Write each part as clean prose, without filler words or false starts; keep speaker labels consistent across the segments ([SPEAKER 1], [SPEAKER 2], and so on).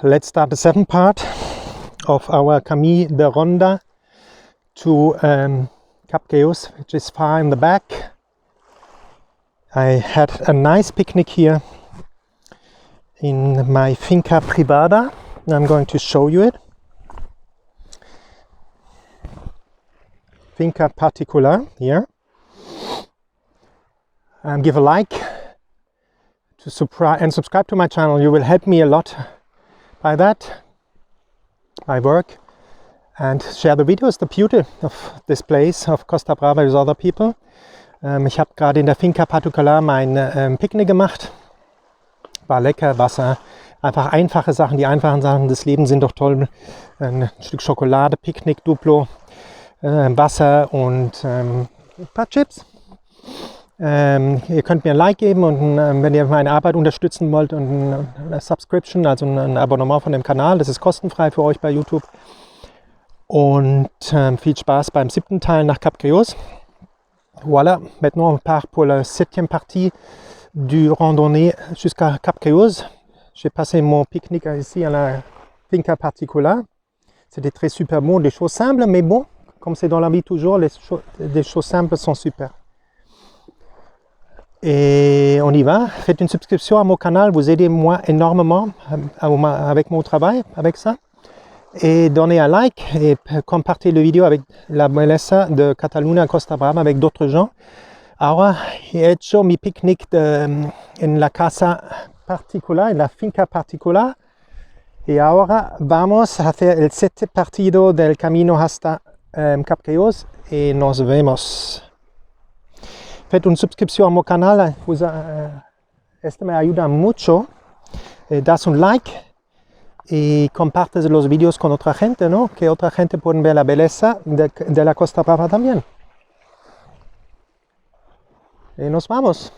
[SPEAKER 1] let's start the 7th part of our Camí de Ronda to Cap Creus, which is far in the back. I had a nice picnic here in my finca privada. I'm going to show you it. Finca particular here. Give a like to subscribe to my channel. You will help me a lot by that. I work and share the videos, the beauty of this place of Costa Brava with other people. Ich habe gerade in der Finca Particular mein Picknick gemacht. War lecker, Wasser, einfach einfache Sachen. Die einfachen Sachen des Lebens sind doch toll. Ein Stück Schokolade, Picknick, Duplo, Wasser und ein paar Chips. Ihr könnt mir ein Like geben und wenn ihr meine Arbeit unterstützen wollt und eine Subscription, also ein Abonnement von dem Kanal, das ist kostenfrei für euch bei YouTube. Und viel Spaß beim 7. Teil nach Cap Creus. Voilà, maintenant on part pour la 7e partie du randonnée jusqu'à Cap Creus. J'ai passé mon pique-nique ici à la Finca Particular. C'était très super bon, des choses simples, mais bon, comme c'est dans la vie toujours, des choses simples sont super. Et on y va. Faites une subscription à mon canal, vous aidez moi énormément avec mon travail, avec ça. Et donnez un like et compartez la vidéo avec la belleza de Catalunya, Costa Brava, avec d'autres gens. Ahora he hecho mi picnic en la casa particular, en la finca particular. Y ahora vamos a hacer el 7 partido del camino hasta Cap Creus y nos vemos. Faites une subscription à mon canal, esto me ayuda mucho. Das un like y compartes los vídeos con otra gente, ¿no? Que otra gente puede ver la belleza de la Costa Brava también. Y nos vamos.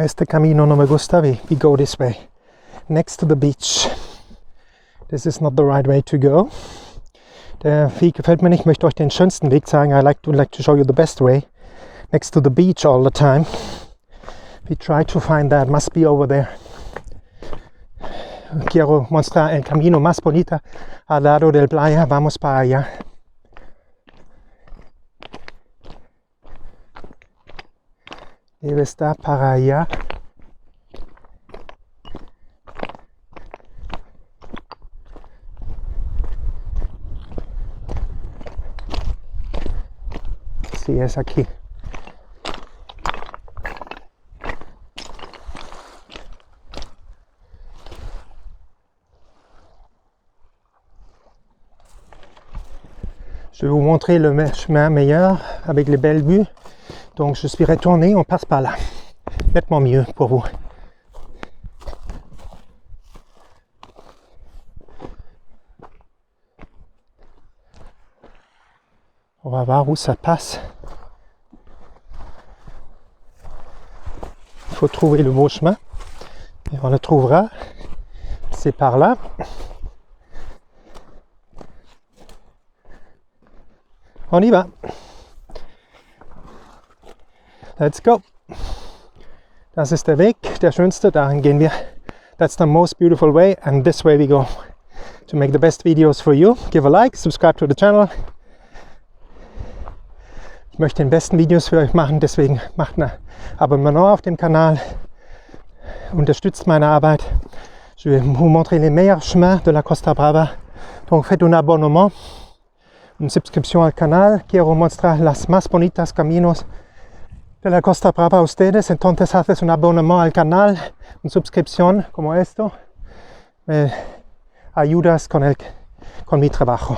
[SPEAKER 1] Este camino no me gusta. We go this way, next to the beach. This is not the right way to go. Der Weg gefällt mir nicht. Ich möchte euch den schönsten Weg zeigen. I like to show you the best way. Next to the beach all the time. We try to find that. Must be over there. Quiero mostrar el camino más bonito al lado del playa. Vamos para allá. Debe estar para allá. Sí, es aquí. Je vais vous montrer le chemin meilleur avec les belles vues. Donc je suis retourné, on passe par là. Nettement mieux pour vous. On va voir où ça passe. Il faut trouver le beau chemin. Et on le trouvera. C'est par là. On y va. Let's go. Das ist der Weg, der schönste, dahin gehen wir. That's the most beautiful way, and this way we go. To make the best videos for you, give a like, subscribe to the channel. Ich möchte die besten Videos für euch machen, deswegen macht ein Abonnement auf dem Kanal. Unterstützt meine Arbeit. Je vais vous montrer les meilleurs chemins de la Costa Brava. Donc faites un abonnement, une subscription al canal. Quiero mostrar las más bonitas caminos de la Costa Brava a ustedes. Entonces haces un abonnement al canal, una suscripción como esto. Me ayudas con mi trabajo.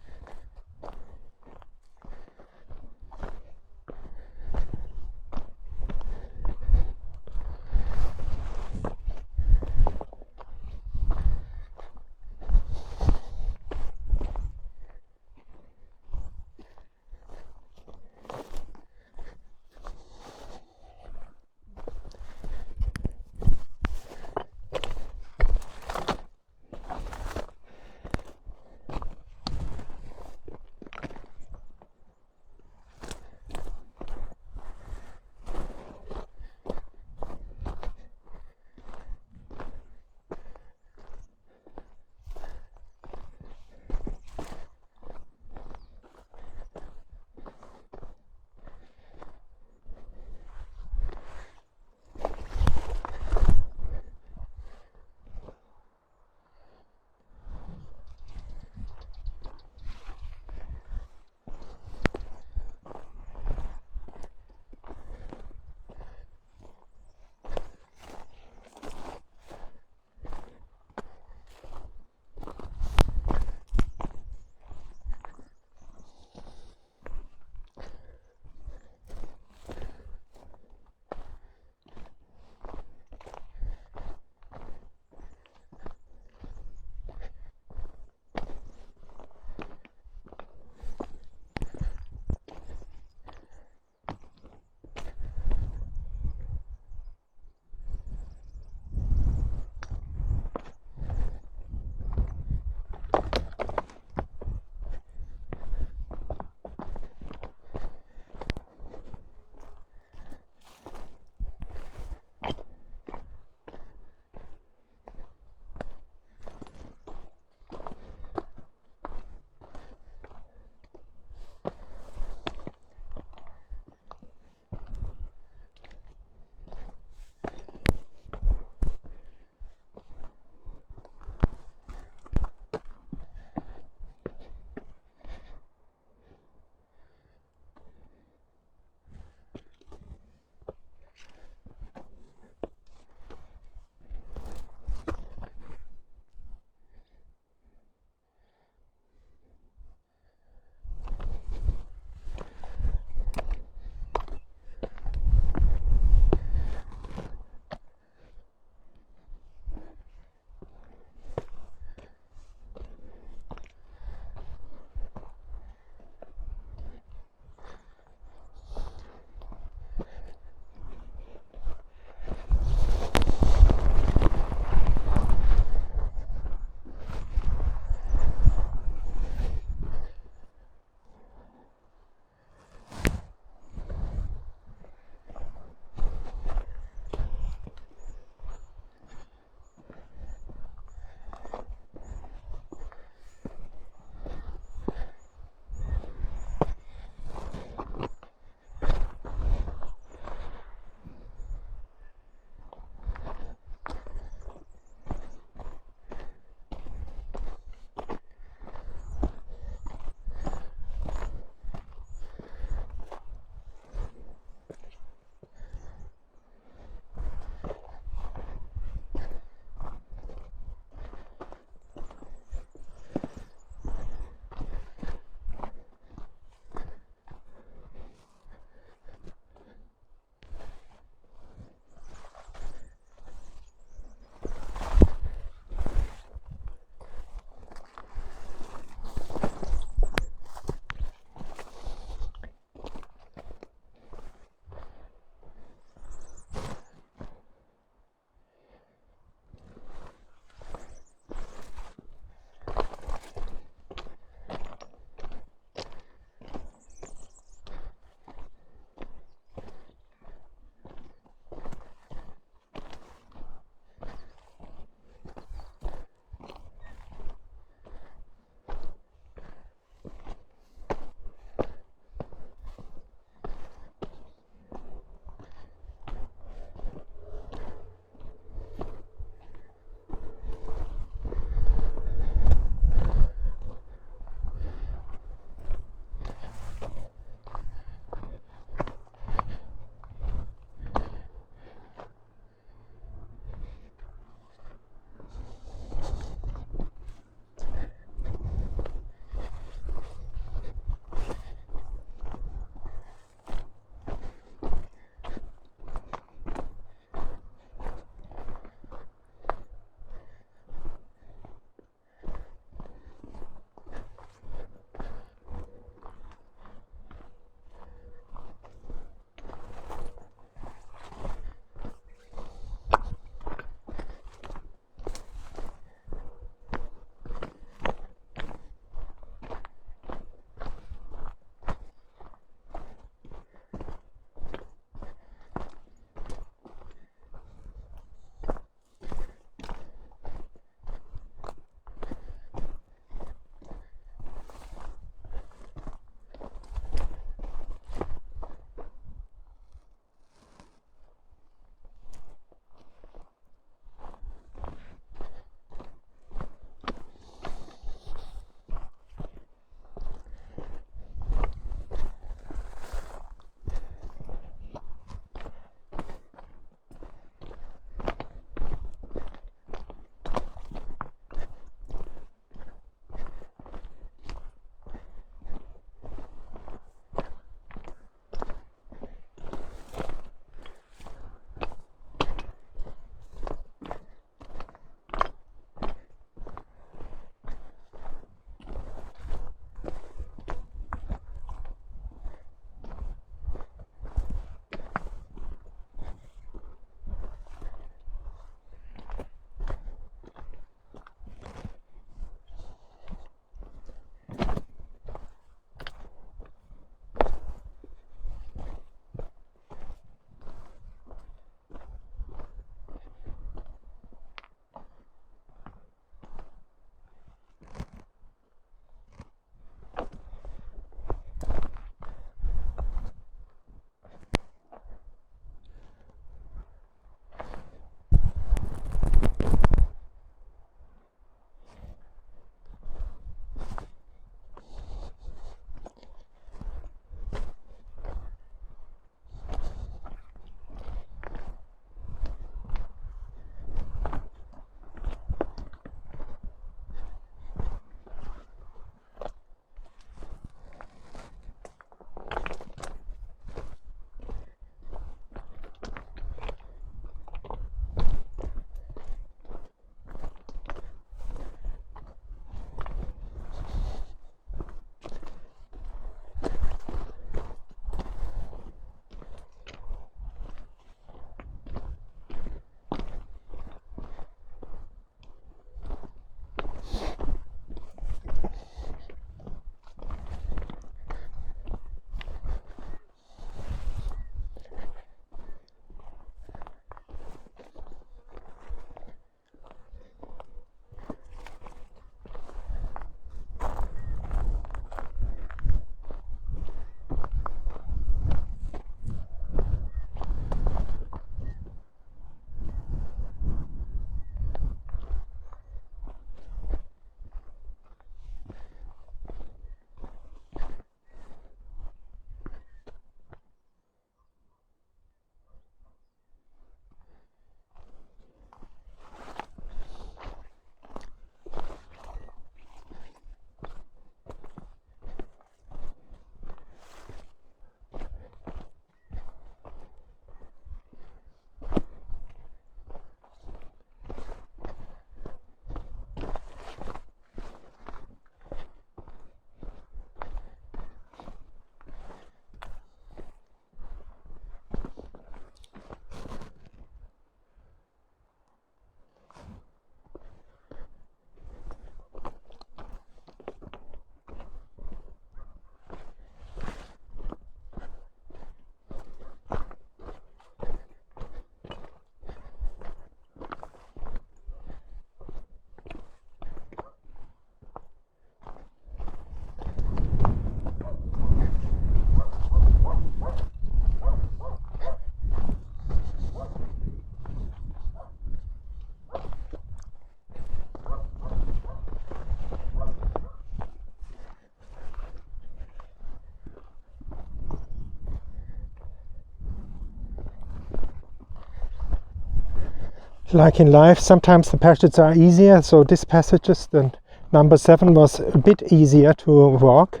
[SPEAKER 1] like in life, sometimes the passages are easier, so this passages, the number 7 was a bit easier to walk.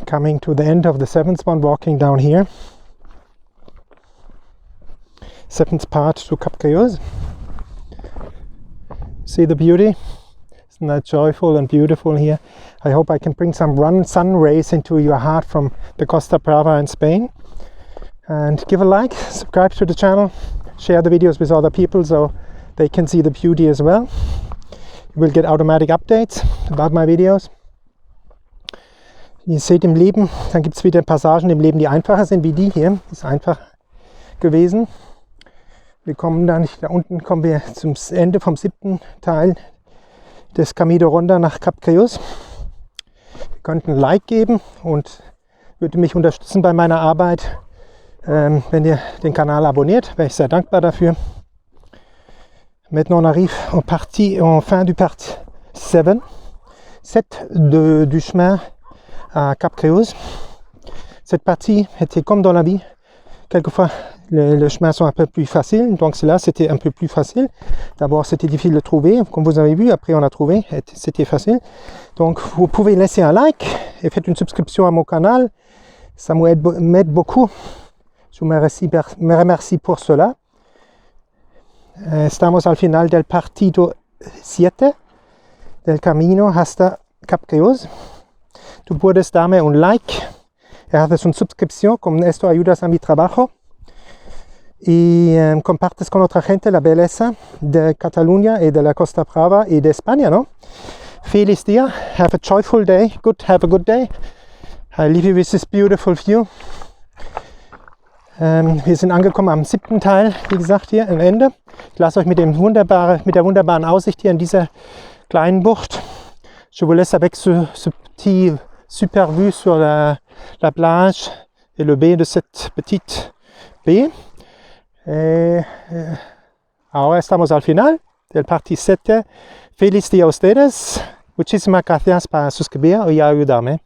[SPEAKER 1] Coming to the end of the 7th one, walking down here. 7th part to Cap Creus. See the beauty? Isn't that joyful and beautiful here? I hope I can bring some sun rays into your heart from the Costa Brava in Spain. And give a like, subscribe to the channel, share the videos with other people so they can see the beauty as well. You will get automatic updates about my videos. Ihr seht im Leben, dann gibt es wieder Passagen im Leben, die einfacher sind wie die hier. Die ist einfach gewesen. Wir kommen dann, da unten kommen wir zum Ende vom 7. Teil des Camino runter nach Cap Creus. Ihr könnt ein Like geben und würde mich unterstützen bei meiner Arbeit. Wenn ihr den Kanal abonniert, wäre ich sehr dankbar dafür. Maintenant on arrive en fin du partie 7 du chemin à Cap Creus. Cette partie était comme dans la vie. Quelquefois les chemins sont un peu plus faciles, donc cela c'était un peu plus facile. D'abord c'était difficile de trouver, comme vous avez vu, après on a trouvé, c'était facile. Donc vous pouvez laisser un like et faites une subscription à mon canal, ça m'aide beaucoup. Je me remercie pour cela. Estamos al final del partido 7 del camino hasta Cap Creus. Tú puedes darme un like, haces una suscripción, con esto ayudas a mi trabajo y compartes con otra gente la belleza de Catalunya y de la Costa Brava y de España, ¿no? Feliz día, have a joyful day, have a good day. I leave you with this beautiful view. Wir sind angekommen am 7. Teil, wie gesagt, hier am Ende. Ich lasse euch mit der wunderbaren Aussicht hier in dieser kleinen Bucht. Je vous laisse avec ce petit super vue sur la plage et le baie de cette petite baie. Ahora estamos al final del parte 7. Feliz día a ustedes. Muchísimas gracias por suscribir y ayudarme.